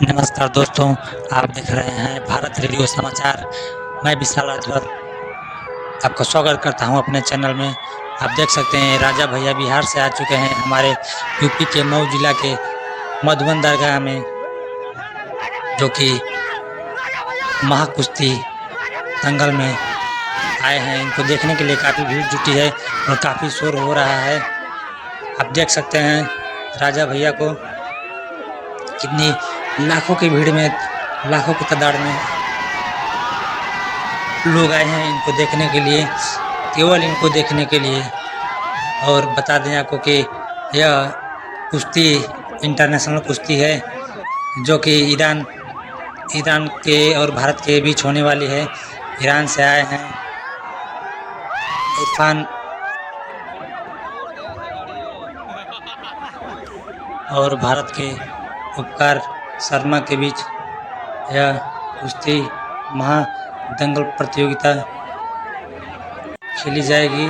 नमस्कार दोस्तों, आप देख रहे हैं भारत रेडियो समाचार। मैं विशाल राजभर आपका स्वागत करता हूं अपने चैनल में। आप देख सकते हैं राजा भैया बिहार से आ चुके हैं हमारे यूपी के मऊ जिला के मधुबन दरगाह में, जो कि महाकुश्ती दंगल में आए हैं। इनको देखने के लिए काफ़ी भीड़ जुटी है और काफ़ी शोर हो रहा है। आप देख सकते हैं राजा भैया को, कितनी लाखों की भीड़ में, लाखों की तादाद में लोग आए हैं इनको देखने के लिए, केवल इनको देखने के लिए। और बता दें आपको कि यह कुश्ती इंटरनेशनल कुश्ती है, जो कि ईरान के और भारत के बीच होने वाली है। ईरान से आए हैं इरफान और भारत के उपकार शर्मा के बीच यह कुश्ती महादंगल प्रतियोगिता खेली जाएगी।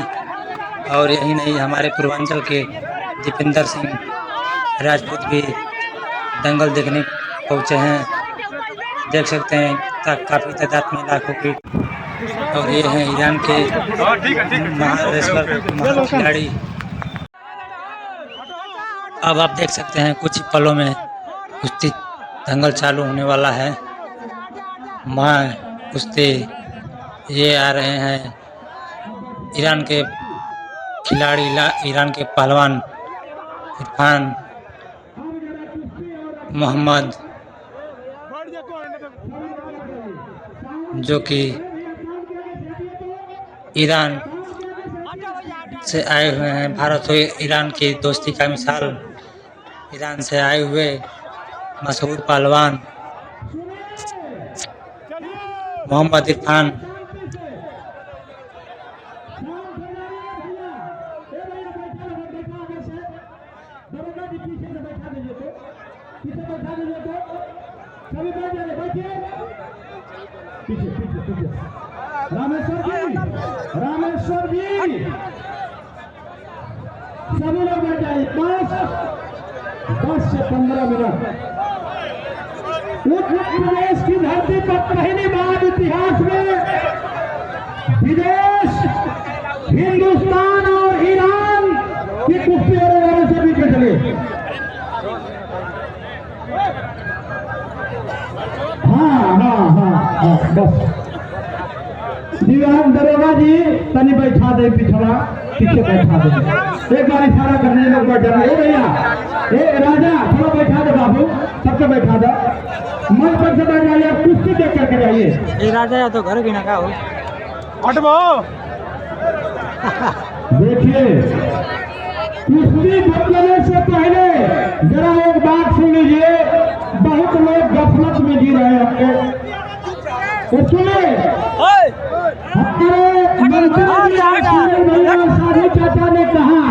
और यही नहीं, हमारे पूर्वांचल के दीपेंद्र सिंह राजपूत भी दंगल देखने पहुंचे हैं। देख सकते हैं काफ़ी तादाद में, लाखों की। और ये हैं ईरान के महान खिलाड़ी। अब आप देख सकते हैं कुछ ही पलों में कुश्ती दंगल चालू होने वाला है। कुश्ती ये आ रहे हैं ईरान के खिलाड़ी, ईरान के पहलवान इरफान मोहम्मद, जो कि ईरान से आए हुए हैं। भारत और ईरान की दोस्ती का मिसाल, ईरान से आए हुए मशहूर पहलवान मोहम्मद इरफान। रामेश्वर जी, सभी लोग बैठ जाइए। 10 से 15 मिनट। उत्तर प्रदेश की धरती पर पहली बार इतिहास में विदेश, हिंदुस्तान और ईरान की कुश्ती होने वाले सभी के चले। हाँ, बस दीवान दरोगा जी तनी बैठा दे, पिछड़ा पीछे बैठा दे। एक बार इशारा करने लोग बैठ जाए। ए भैया, ए राजा, थोड़ा बैठा दे बाबू, सबको बैठा दे। मंच पर से बैठ जाइए, कुश्ती देख करके जाइए। ये राजा या तो घर भी ना खाओ। हटबो। देखिए, कुश्ती बदलने से पहले जरा एक बात सुन लीजिए। बहुत लोग गफलत में जी रहे होंगे। सुने, साधु चाचा ने कहा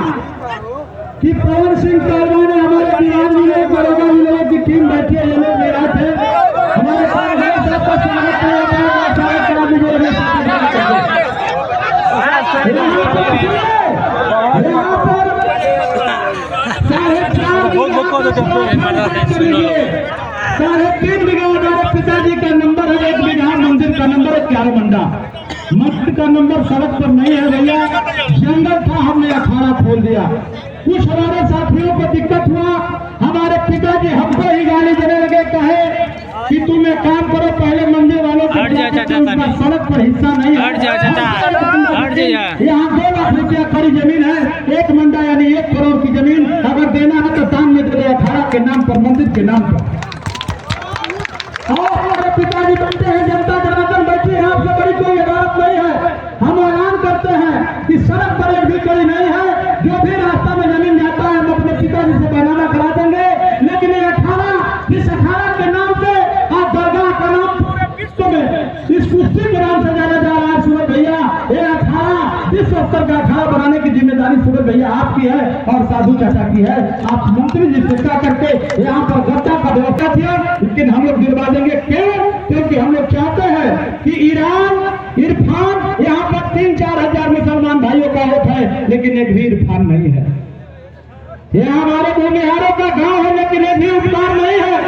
कि पवन सिंह तलवार ने हमारे बिहार जिले, बड़ौदा जिले की टीम बैठी है। ये लोग मेरा थे हमारे साढ़े 3 बीघा हमारे पिताजी का नंबर है। 1 बीघा मंदिर का नंबर है, 11 मंडा। मस्जिद का नंबर सड़क पर नहीं है भैया, जंगल था, हमने अखाड़ा खोल दिया। कुछ हमारे साथियों को दिक्कत हुआ, हमारे पिताजी हमको ही गाली देने लगे, कहे कि तुम एक काम करो, पहले मंदिर वालों को सड़क पर हिस्सा नहीं है। यहाँ 2 लाख रुपया खरी जमीन है, 1 मंडा यानी 1 करोड़ की जमीन। अगर देना है तो दान में दे दे, अखाड़ा के नाम पर, मंदिर के नाम पर। और हमारे पिताजी बनते हैं, जनता जनार्दन बैठी है, आपसे बड़ी कोई इबारत नहीं है। हम ऐलान करते हैं कि सड़क पर एक भी कड़ी नहीं है। जो भी रास्ता में जमीन जाता है हम अपने पिताजी से बनाना करा देंगे। लेकिन ये अखाड़ा, इस अखाड़ा के नाम से आज दरगाह का नाम पूरे विश्व में इस कुश्ती के नाम से जाना जा रहा है। सूरज भैया, ये अखाड़ा विश्व स्तर का अखाड़ा बनाने की जिम्मेदारी सूरज भैया आपकी है और साधु चाचा की है। आप मंत्री जी चिंता करके यहाँ पर गड्ढा का व्यवस्था किया, लेकिन हम लोग दिलवा देंगे। क्यों? क्योंकि हम लोग चाहते हैं कि ईरान, इरफान, यहाँ पर 3-4 हजार मुसलमान भाइयों का वोट है, लेकिन एक भी इरफान नहीं है। ये हमारे भूमिहारों का गांव है, लेकिन ये भी उपकार नहीं है।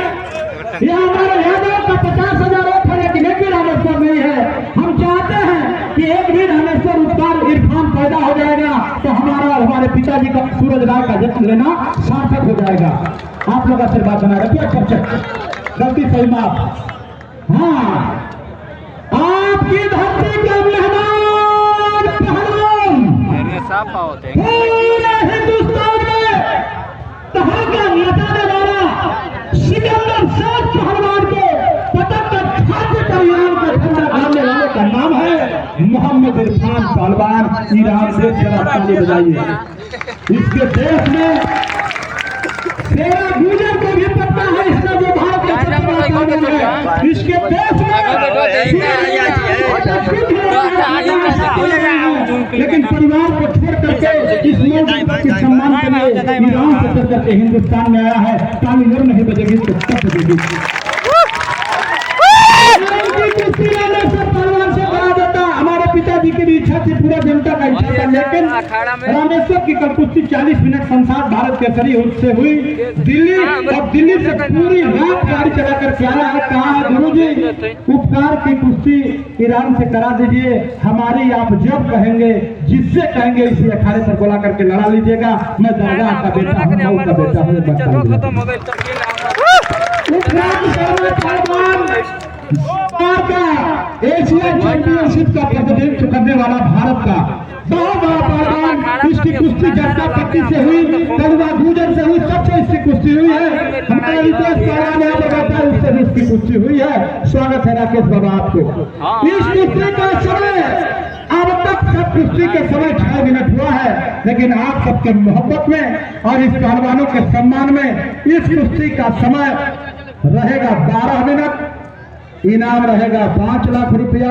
यह हमारे यादव का 50,000 वोट है, लेकिन एक भी रामेश्वर नहीं है। हम चाहते हैं कि एक भी रामेश्वर उपकार इरफान पैदा हो जाएगा तो हमारे पिताजी का सूरज राय का जन्म लेना सार्थक हो जाएगा। आप लोग आशीर्वाद बना रखिए। गलती सही माफ। हाँ, आपकी धरती का मेहमान पहलवान पूरे हिंदुस्तान में तहलका मचाने वाला सिकंदर शेख पहलवान को पटक कर छाती पर ईरान का झंडा गाड़ने वाले का नाम है मोहम्मद इरफान पहलवान। ईरान से जरा ताली बजाइए। इसके देश में तेरा गुजर को भी पता है, इसने जो भारत का है इसके देश में, लेकिन परिवार को छोड़ करके इस लोग के सम्मान के लिए ईरान से चल करके हिंदुस्तान में आया है। ताली जरूर नहीं बजेगी तो कब बजेगी। हमारे पिताजी की भी इच्छा थी, पूरा जनता का इच्छा था, लेकिन रामेश्वर की कुश्ती 40 मिनट संसार भारत केसरी से हुई दिल्ली, और दिल्ली से पूरी रात गाड़ी चला कर के आया है। कहा है गुरुजी उपकार की कुश्ती ईरान से करा दीजिए, हमारी आप जब कहेंगे जिससे कहेंगे इसी अखाड़े पर बुला करके लड़ा लीजिएगा। मैं दरगाह का बेटा हूँ, का बेटा हूँ। एशिया चैंपियनशिप का प्रतिनिधित्व करने वाला भारत का बहुत बड़ा पहलवान। इसकी कुश्ती जनता पट्टी से हुई, कलवा गुजर से हुई, सबसे इसकी कुश्ती हुई है। हमारे रितेश काराने लगाता है, उससे भी इसकी कुश्ती हुई है। स्वागत है राकेश बाबा आपको। इस कुश्ती का समय अब तक सब कुश्ती के समय 6 मिनट हुआ है, लेकिन आप सबके मोहब्बत में और इस पहलवानों के सम्मान में इस कुश्ती का समय रहेगा 12 मिनट। इनाम रहेगा 5 लाख रुपया।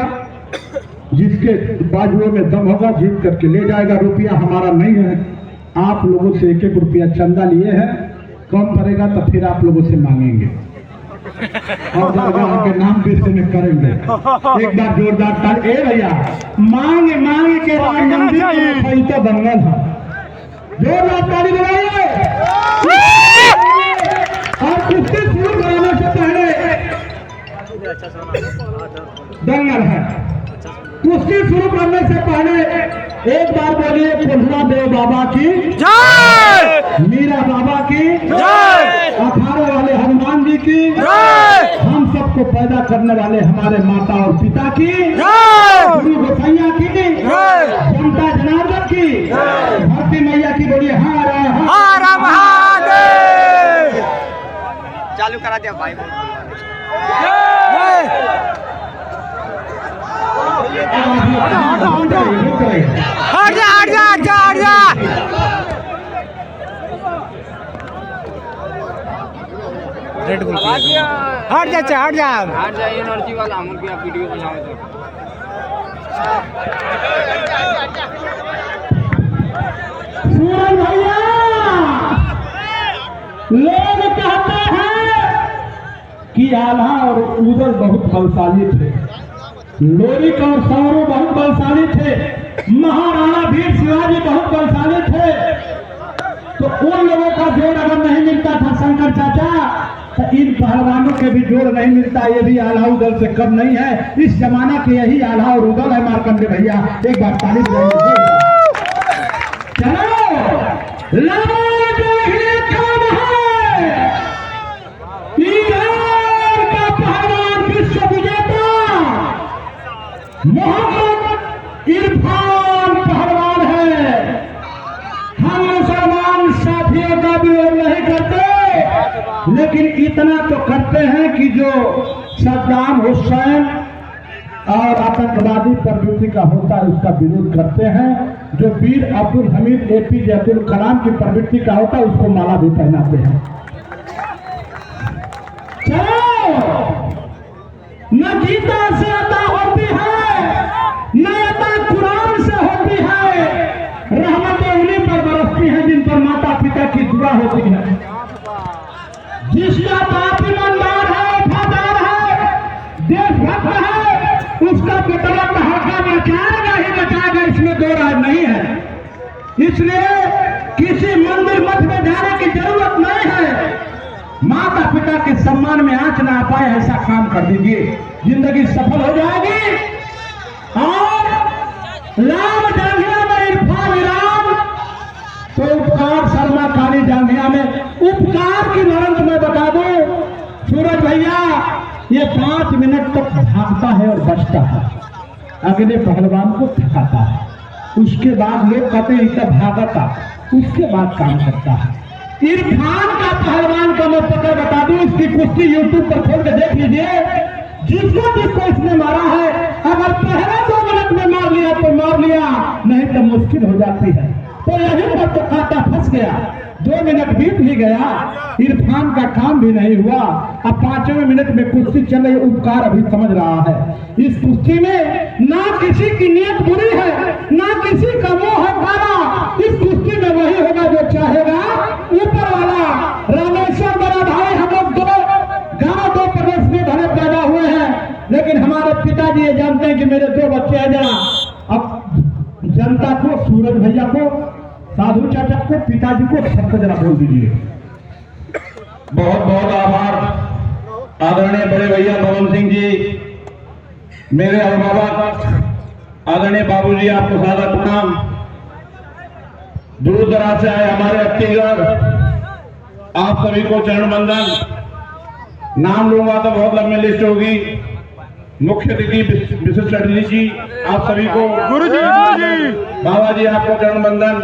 जिसके बाजुओं में दम होगा जीत करके ले जाएगा। रुपया हमारा नहीं है, आप लोगों से 1-1 रुपया चंदा लिए हैं। कम पड़ेगा तो फिर आप लोगों से मांगेंगे और दरगाह के नाम पे से करेंगे। एक बार जोरदार ताली। ए भैया, मांग मांग के राम मंदिर में तो दंगल है। जोरदार ताली बजाइए। और कुश्ती शुरू कराने से पहले दंगल है। कुश्ती शुरू करने से पहले एक बार बोलिए कोल्हा देव बाबा की जय, मीरा बाबा की जय, अखाड़े वाले हनुमान जी की जय, हम सबको पैदा करने वाले हमारे माता और पिता की जय, गुरु गोसैया की जय, जनता जनार्दन की जय, धरती मैया की बोलिए हर महादेव। चालू करा दिया भाई। हट जा हट जा हट जा हट जा। हट जा एनर्जी वाला हम क्या वीडियो बनाओ तो सूरज भैया, लोग कहते हैं कि आल्हा और उदल बहुत बलशाली थे, लोरिक और सौरू बहुत बलशाली थे, महाराणा वीर शिवाजी बहुत बलशाली थे। तो उन लोगों का जोड़ अगर नहीं मिलता था शंकर चाचा, तो इन पहलवानों के भी जोड़ नहीं मिलता। ये भी आल्हा उदल से कम नहीं है। इस जमाना के यही आल्हा और उदल है मार्कंडे भैया। एक बार ताली बजाइए। चलो मोहम्मद इरफान पहलवान है। हम मुसलमान साथियों का भी विरोध नहीं करते, लेकिन इतना तो करते हैं कि जो सद्दाम हुसैन और आतंकवादी प्रवृत्ति का होता है उसका विरोध करते हैं। जो वीर अब्दुल हमीद APJ अब्दुल कलाम की प्रवृत्ति का होता है उसको माला भी पहनाते हैं। चलो, न गीता से अता होती है, न अता कुरान से होती है, रहमतें उन्हीं पर बरसती हैं जिन पर माता पिता की दुआ होती है। जिसका बाप ईमानदार है, वफादार है, देशभक्त है, उसका बेटवा का हल्का बचाएगा ही बचाएगा, इसमें दो राय नहीं है। इसलिए किसी मंदिर मठ में जाने की जरूरत नहीं है। माता पिता के सम्मान में आंच ना आ पाए ऐसा काम कर दीजिए, जिंदगी सफल हो जाएगी। और राम जांघिया में इरफान ईरान, तो उपकार शर्मा काली जांघिया में उपकार की नरंत में बता दो। सूरज भैया ये 5 मिनट तक भागता है और बचता है, अगले पहलवान को थकाता है, उसके बाद लोग कहते हैं इतना भागता, उसके बाद काम करता है। इरफान का पहलवान का मैं पता बता दूं, इसकी कुश्ती यूट्यूब पर खोल के देख लीजिए। जिसको जिसको इसने मारा है, अगर पहले 2 मिनट में मार लिया तो मार लिया, नहीं तो मुश्किल हो जाती है। तो यही पर तो खाता फंस गया, 2 मिनट बीत भी गया, इरफान का काम भी नहीं हुआ। अब 5वें मिनट में कुश्ती चल रही, उपकार अभी समझ रहा है। इस कुश्ती में ना किसी की नीयत बुरी है, ना किसी का मोह है काला। इस कुश्ती में वही होगा जो चाहेगा ऊपर वाला। रामेश्वर बड़ा भाई, हम लोग 2 गांव 2 प्रदेश में भले पैदा हुए हैं, लेकिन हमारे पिताजी ये जानते हैं कि मेरे 2 बच्चे हैं। जरा अब जनता को, सूरज भैया को, साधु चाचा को, पिताजी को सबको जरा बोल दीजिए। बहुत बहुत आभार आदरणीय बड़े भैया पवन सिंह जी, मेरे अभिभावक आदरणीय बाबूजी, आपको सादा प्रणाम। दूर दराज से आए हमारे अत्तीगढ़, आप सभी को चरण वंदन। नाम लूंगा तो बहुत लंबी लिस्ट होगी। मुख्य अतिथि विशिष्ट अतिथि जी, आप सभी को, गुरुजी बाबा जी आपको चरण वंदन,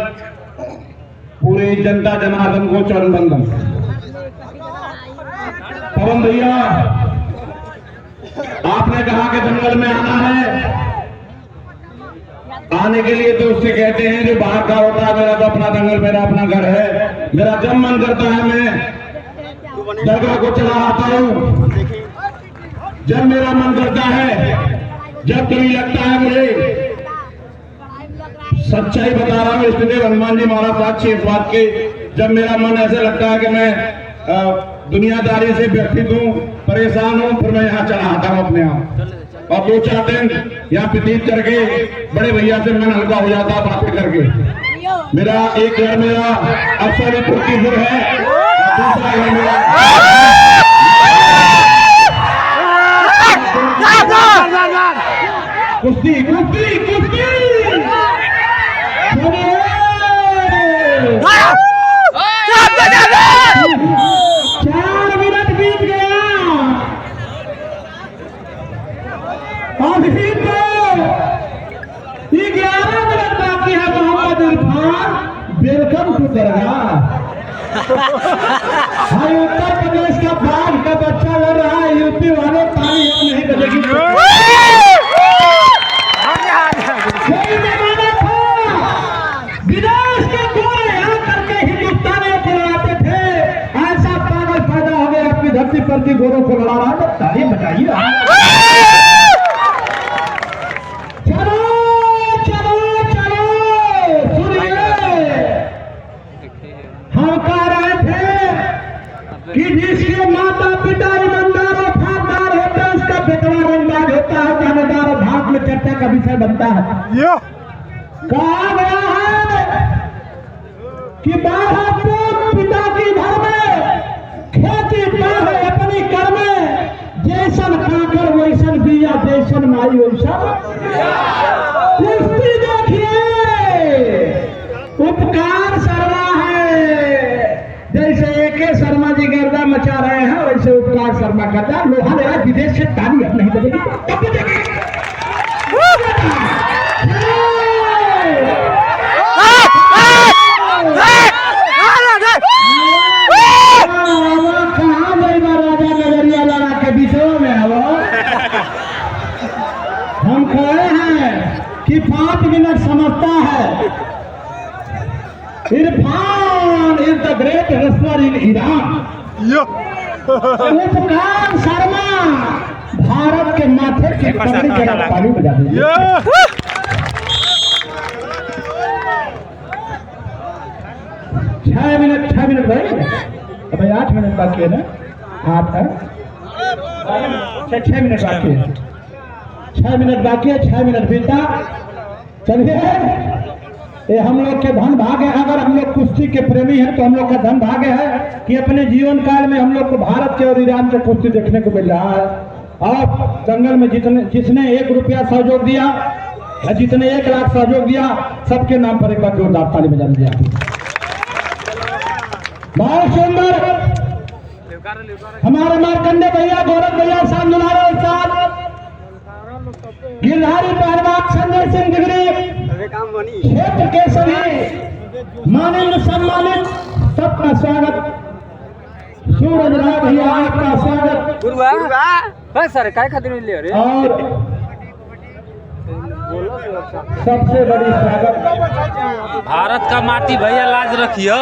पूरी जनता जनार्दन को चरण वंदन। पवन भैया, आपने कहा कि जंगल में आना है, आने के लिए तो उससे कहते हैं जो बाहर का होता है, मेरा तो अपना जंगल, मेरा अपना घर है। मेरा जब मन करता है मैं दरगाह को चला आता हूँ, जब मेरा मन करता है, जब कभी लगता है मुझे, सच्चाई बता रहा हूँ, इसलिए हनुमान जी महाराज साक्षी इस बात के, जब मेरा मन ऐसे लगता है कि मैं दुनियादारी से व्यथित हूँ, परेशान हूँ, फिर मैं यहाँ चला आता हूँ अपने आप, और 2-4 दिन यहाँ व्यतीत करके बड़े भैया से मन हल्का हो जाता है बातें करके। मेरा एक घर मेरा अफसर पूर्तिपुर है, दूसरा घर मेरा कुश्ती कुश्ती कुश्ती 4 मिनट बीत गया, अभी तो 11 मिनट बाकी है। मोहम्मद इरफान, वेलकम टू दरगाह। भाई उत्तर प्रदेश का बाघ का बच्चा लड़ रहा है, यूपी वाले ताली नहीं बजेगी। कोई जमाना था विदेश के गोरे यहाँ करके हिंदुस्तानियों को लड़ाते थे, ऐसा पागल पैदा हो गया अपनी धरती पर की गोरों को लड़ा रहा है। ताली बजाइए। चलो चलो चलो, सुनिए, हम कह रहे थे कि जिसके माता पिता ईमानदार और वफादार होते हैं, उसका बेटवा रंगबाज होता है, जानेदार और भाग में चर्चा का विषय बनता है। कहा गया है कि 12 पुत्र पिता की घर में, खेती बाढ़ अपनी कर में, जैसन काकर वैसन बिया, जैसन माई वैसन कुश्ती। देखिए उपकार शर्मा है, जैसे एके शर्मा जी गर्दा मचा रहे हैं, वैसे उपकार शर्मा करता। लोहा ले रहा विदेश से, ताली अब नहीं बजेगी, कब बजेगी? कहाँ जाएगा राजा नगरिया लड़ा के विषयों में? हम कहे हैं कि 5 मिनट समझता है। Irfan is the great wrestler in Iran. उपकार शर्मा भारत के माथे की पगड़ी जरा ताली बजा दीजिए। 6 मिनट भाई, अभी 8 मिनट बाकी है ना, 8 है, 6 मिनट बाकी है, 6 मिनट बाकी है, 6 मिनट बीता। चलिए ये हम लोग के धन भाग्य है। अगर हम लोग कुश्ती के प्रेमी हैं तो हम लोग का धन भाग्य है कि अपने जीवन काल में हम लोग को भारत के और ईरान के कुश्ती देखने को मिल रहा है। और दंगल में जिसने 1 रुपया सहयोग दिया, जितने 1 लाख सहयोग दिया, सबके नाम पर एक बार जोरदार ताली बजा दिया। बहुत सुंदर हमारे मारकंडे भैया, गौरव भैया, शाम दुलारे उस्ताद, गिरधारी पहलवान संजय सिंह डिग्री, क्षेत्र के सभी माननीय सम्मानित, सबका स्वागत। सूरज राय भैया आपका स्वागत। सर काय खातिर ले रे और सबसे बड़ी स्वागत भारत का माटी भैया, लाज रखियो।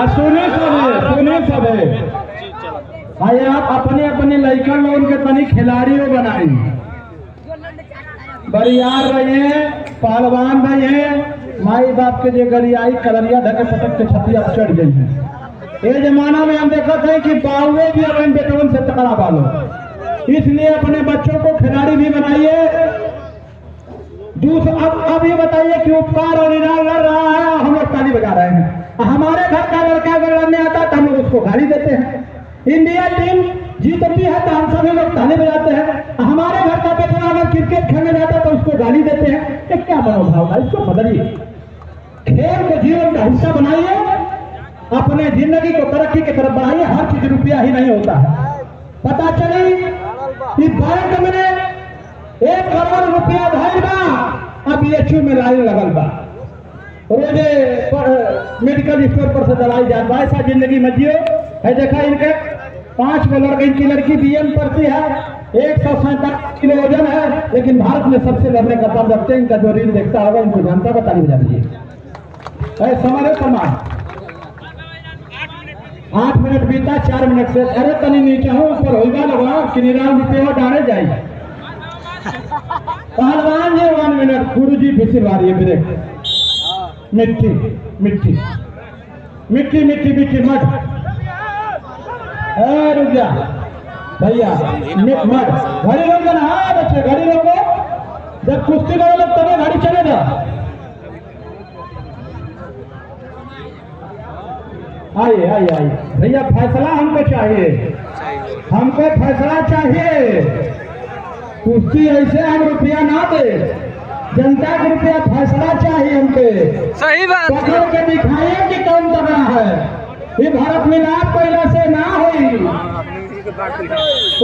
सुने सबे भाई, आप अपने अपने लड़का लोगों के तनी खिलाड़ियों बनाई, बरियार रहे, पहलवान रहे, माई बाप के जो गरियाई कलरिया धके पटक के छतिया चढ़ गई है। ये जमाना में हम देखते हैं कि बाहुए भी अपने बेटों से टकरा वालो, इसलिए अपने बच्चों को खिलाड़ी भी बनाइए। अब ये बताइए कि उपकार और ईरान लड़ रहा है, हम लोग ताली बजा रहे हैं। हमारे घर का लड़का अगर लड़ने आता है तो हम लोग उसको गाली देते हैं। इंडिया टीम जीतती है तो हम सभी लोग ताली बजाते हैं। हमारे घर का बेटा अगर क्रिकेट खेलने जाता है तो उसको गाली देते हैं। ये क्या मनोभाव है, इसको बदलिए। खेल को जीवन का हिस्सा बनाइए, अपने जिंदगी को तरक्की की तरफ बढ़ाइए। हर चीज रुपया ही नहीं होता है। पता चली कि बैंक में 1 करोड़ रुपया धैल बा, अब BHU में लाइन लगल बा, रोजे मेडिकल स्टोर पर से दवाई जात बा। ऐसा जिंदगी में जियो है। देखा इनके 5 लड़के, इनकी लड़की BM पढ़ती है, 147 किलो वजन है, लेकिन भारत में सबसे लड़ने का दम रखते हैं। इनका जो रील देखता होगा इनको जानता है, ताली बजा दीजिए। समझे समान 8 मिनट बीता, 4 मिनट से अरे तनी नीचे हूँ, ऊपर होगा लगा कि निराल रुपये डाले जाए। पहलवान जी 1 मिनट, गुरु जी फिसलवारी ब्रेक, मिट्टी मिट्टी मिट्टी मिट्टी मिट्टी मत रुक जा भैया, मत घड़ी रोक देना। हाँ बच्चे घड़ी रोको, जब कुश्ती लगे तभी गाड़ी चलेगा। आइए आइए आइए भैया, फैसला हमको चाहिए, हमको फैसला चाहिए। कुश्ती ऐसे हम रुपया ना दे, जनता को रुपया फैसला चाहिए हमके। सही बात पकड़ के दिखाइए कि कौन तगड़ा है। ये भारत मिलाप पहला से ना हुई।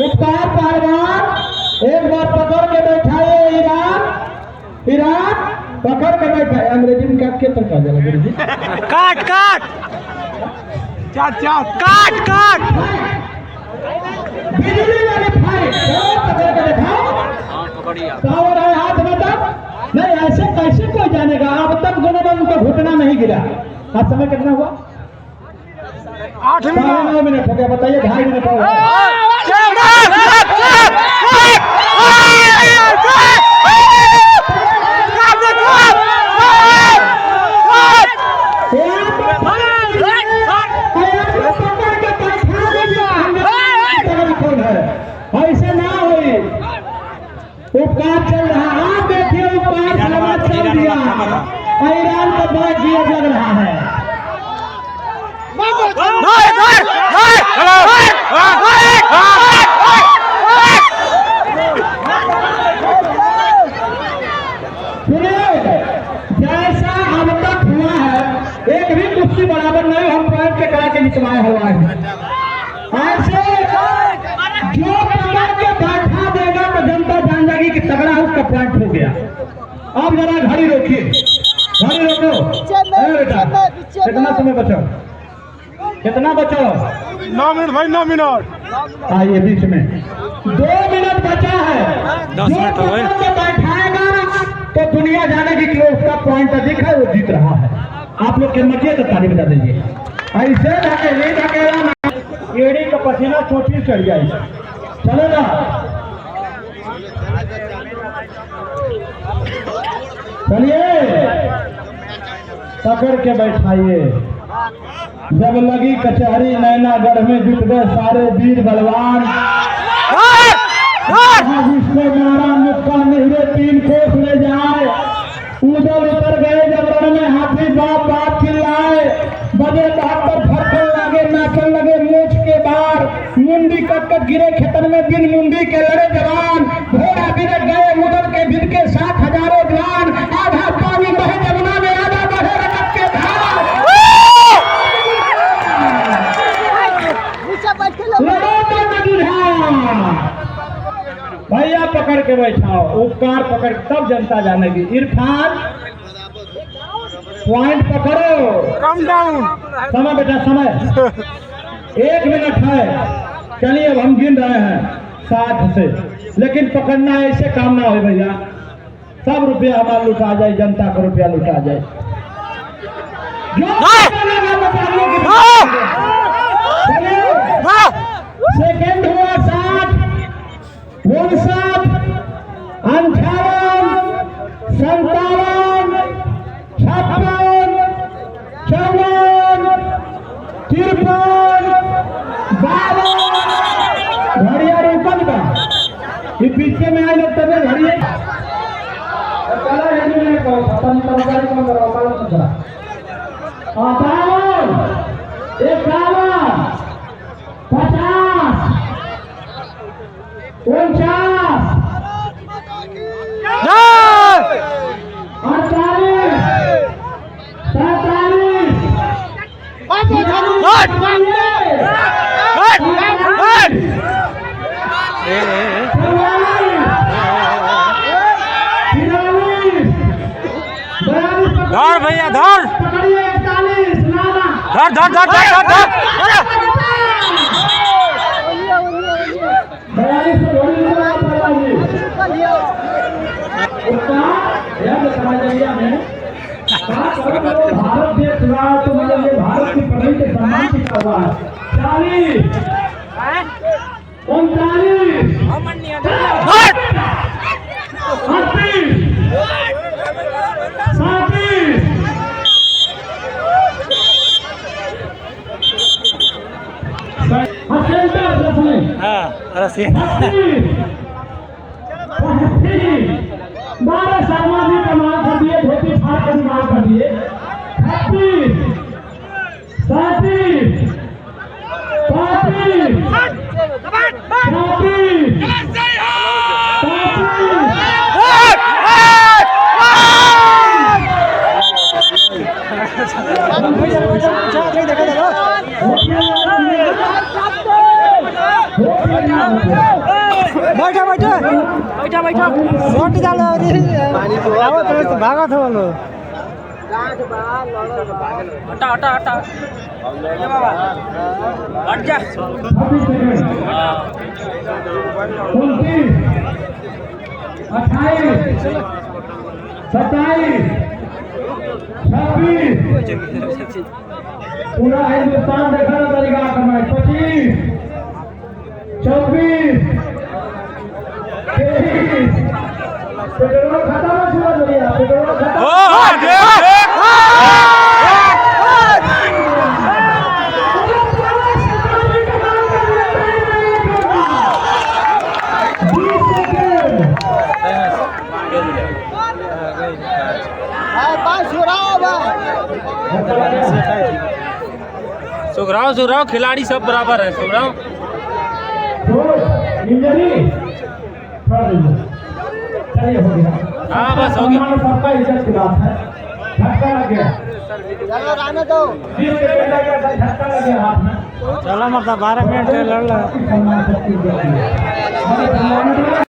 उपकार पहलवान एक बार पकड़ के बैठाइए। ईरान पकड़ के बैठाए। अंग्रेजी में काट के तक आ जाएगा गुरु जी। काट काट काट काट बिजली वाली फाइट पकड़ के बैठाओ। पावर है हाथ में तब नहीं, ऐसे कैसे कोई जानेगा। अब तक दोनों में उनका घुटना नहीं गिरा। आज समय कितना हुआ? 8 मिनट 9 मिनट हो गया। बताइए 2.5 मिनट हो गया। ऐसे ना हुई। उपकार चल रहा है, आप देखिए उपकार चल दिया। ईरान का बैग गियर लग रहा है। जैसा अब तक हुआ है, एक भी कुश्ती बराबर नहीं हम पॉइंट के करा के निचवाए हुआ है। ऐसे जो पकड़ के बैठा देगा तो जनता जान जाएगी कि तगड़ा है, उसका पॉइंट हो गया। अब जरा घड़ी रोकिए, घड़ी रोको। बेटा कितना समय बचा? कितना बचा? 9 मिनट भाई, 9 मिनट। आइए बीच में 2 मिनट बचा है। 10 मिनट हो गए। जो बैठाएगा तो दुनिया जानेगी कि उसका पॉइंट अधिक है, वो जीत रहा है। आप लोग के मजे तो ताली बजा दीजिए। ऐसे धकेला ना, एड़ी का पसीना चोटी चढ़ जाए। चलेगा? चलिए पकड़ के बैठाइए। जब लगी कचहरी नैनागढ़ में जुट गए सारे वीर बलवान। जिसने मारा मुक्का निहरे 3 कोस ले जाए। उधर उतर गए जब रण में हाथी बाप बाप चिल्लाए, बजे बहत्तर फरफर लगे, नाचन लगे मूछ के बार, मुंडी कट कट गिरे खेतन में, बिन मुंडी के लड़े जवान, घोड़ा बिरक गए उधर के बिद के 7 हजारों जवान, आधा पानी बहे जमुना में, आधा बहे रकत के धार। भैया पकड़ के बैठाओ, उपकार पकड़, तब जनता जानेगी। इरफान पॉइंट पकड़ो, कम डाउन। समय बेटा समय 1 मिनट है। चलिए अब हम गिन रहे हैं 60 से, लेकिन पकड़ना ऐसे काम ना हो भैया, सब रुपया हमारा लुटा जाए, जनता का रुपया लुटा जाए। सेकेंड हुआ 60, 59, 58, 57, 56, 54, 53, 52। घड़िया रोकन का ये पीछे में आए लोग तब घड़िया चला है नहीं कौन पता नहीं सरकारी कौन करा पालन करा 58, 51, 50, 49, धर भैया धर, पकड़िए 41, धर धर धर धर धर। 42 थोड़ी भारत देश हुआ तो मतलब ये भारत की पढ़ाई के सम्मान की हुआ है। 40, 39, 38, हाँ रस्सी 12 सामाजिक कमाल कर दिए, धोती फाड़ कर मार कर दिए। 36, 37, 35, बैठा बैठा बैठा बैठा शॉट डालो आओ तो भागा था बोलो हटा हटा हटा ये बाबा हट जा 29, 28, 26, पूरा हिंदुस्तान देखा ना तरीका करना है। 25, 24, 23, पेट्रोल खत्म है, पूरा दुनिया पेट्रोल खत्म। सुखराव सुखराव खिलाड़ी सब बराबर है। सुखराव इंजरी चलिए हो गया। हाँ बस हो गया। सबका इज्जत की बात है। झटका लग गया, चलो रहने दो। झटका लग गया हाथ में। चलो मतलब 12 मिनट लड़ लो।